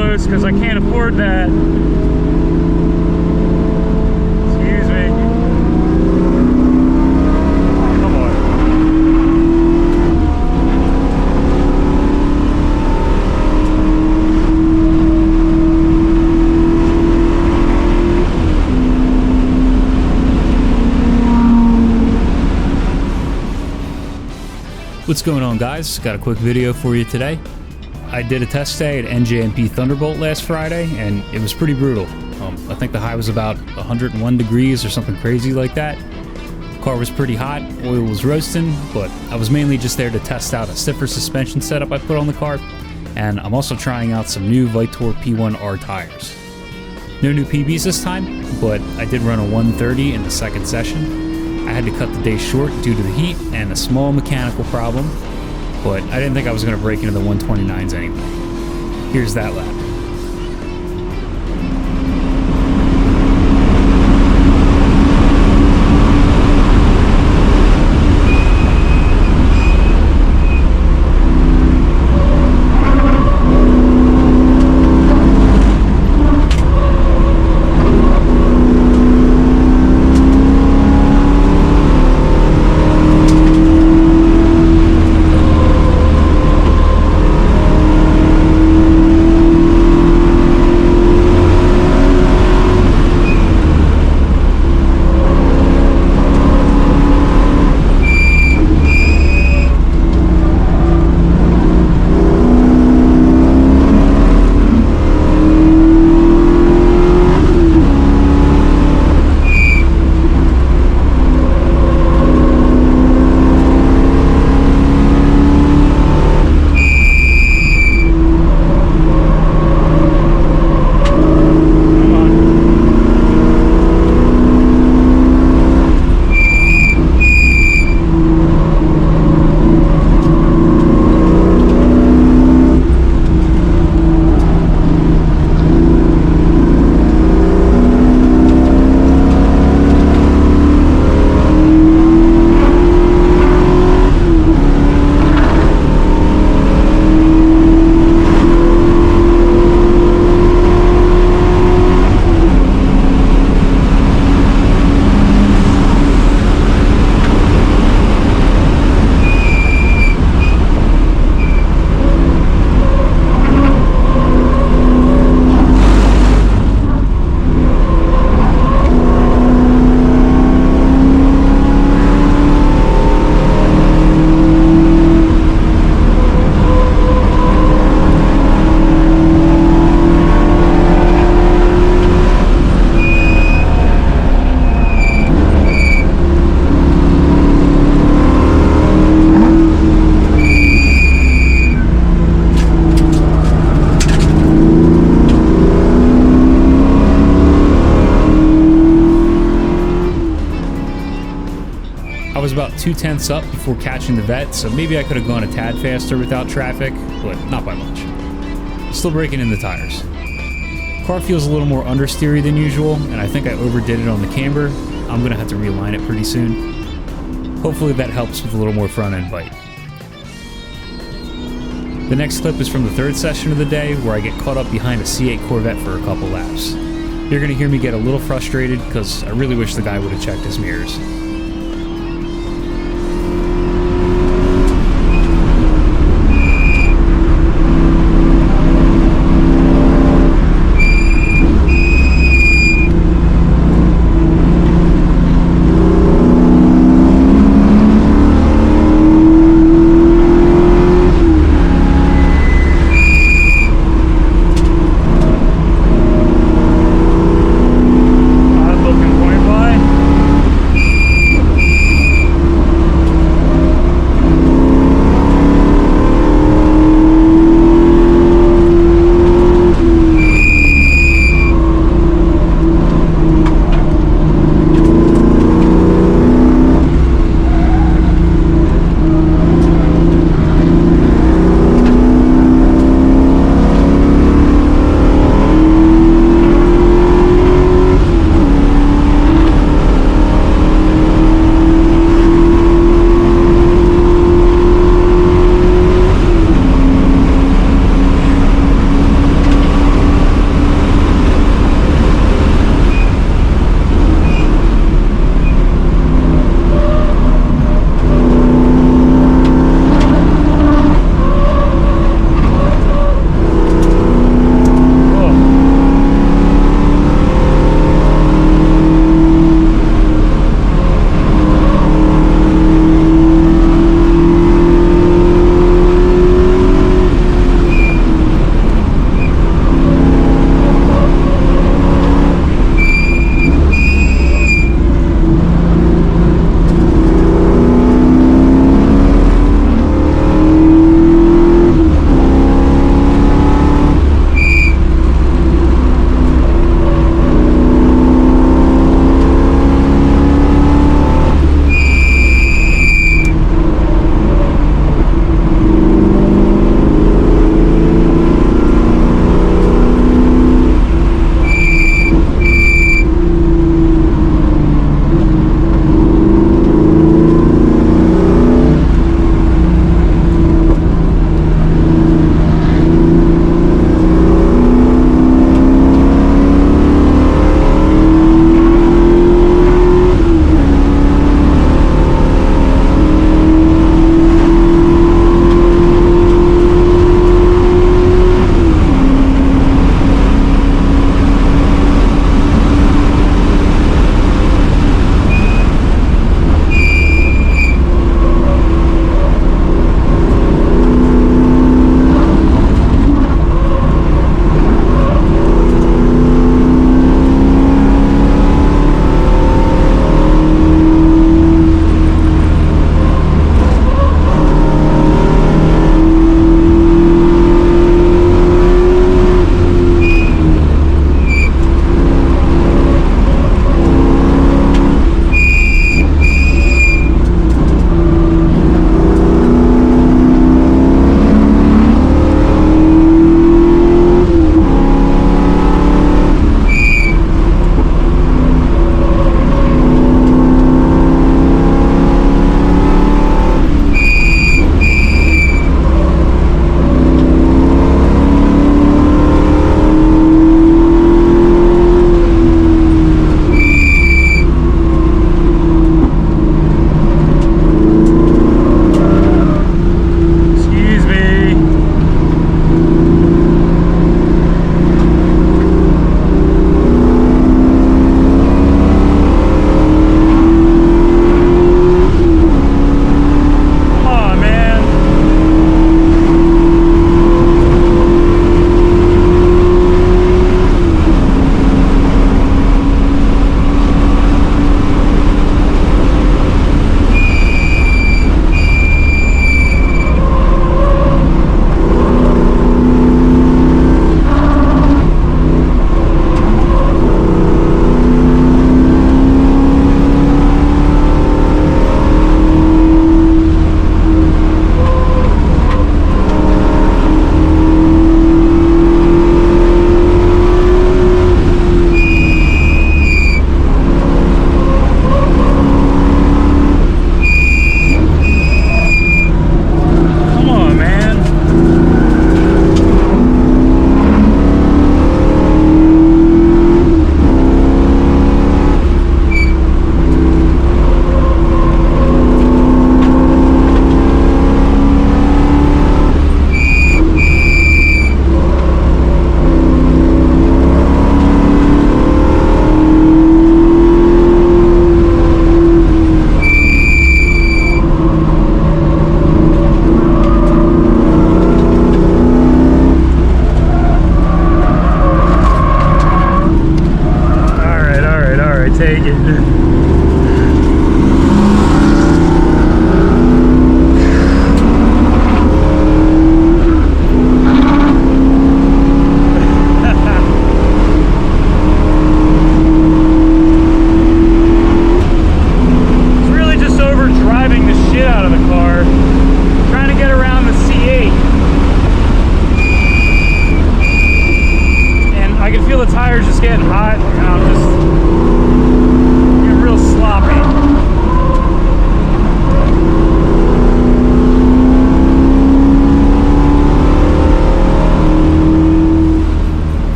close because I can't afford that. Excuse me. Come on. What's going on, guys? Got a quick video for you today. I did a test day at NJMP Thunderbolt last Friday, and it was pretty brutal. I think the high was about 101 degrees or something crazy like that. The car was pretty hot, oil was roasting, but I was mainly just there to test out a stiffer suspension setup I put on the car, and I'm also trying out some new Vitour P1 R tires. No new PBs this time, but I did run a 130 in the second session. I had to cut the day short due to the heat and a small mechanical problem, but I didn't think I was going to break into the 129s anyway. Here's that lap. I was about 2/10 up before catching the vet, so maybe I could have gone a tad faster without traffic, but not by much. Still breaking in the tires. Car feels a little more understeery than usual, and I think I overdid it on the camber. I'm gonna have to realign it pretty soon. Hopefully that helps with a little more front end bite. The next clip is from the third session of the day, where I get caught up behind a C8 Corvette for a couple laps. You're gonna hear me get a little frustrated, because I really wish the guy would have checked his mirrors.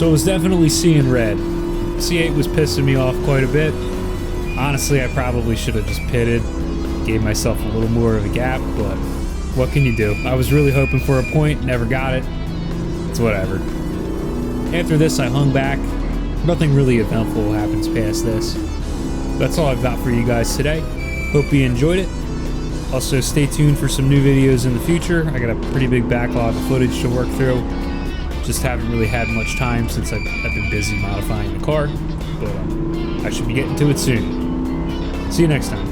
So it was definitely seeing red. C8 was pissing me off quite a bit. Honestly, I probably should have just pitted, gave myself a little more of a gap, but what can you do? I was really hoping for a point, never got it. It's whatever. After this, I hung back. Nothing really eventful happens past this. That's all I've got for you guys today. Hope you enjoyed it. Also, stay tuned for some new videos in the future. I got a pretty big backlog of footage to work through. Just haven't really had much time since I've been busy modifying the car, but I should be getting to it soon. See you next time.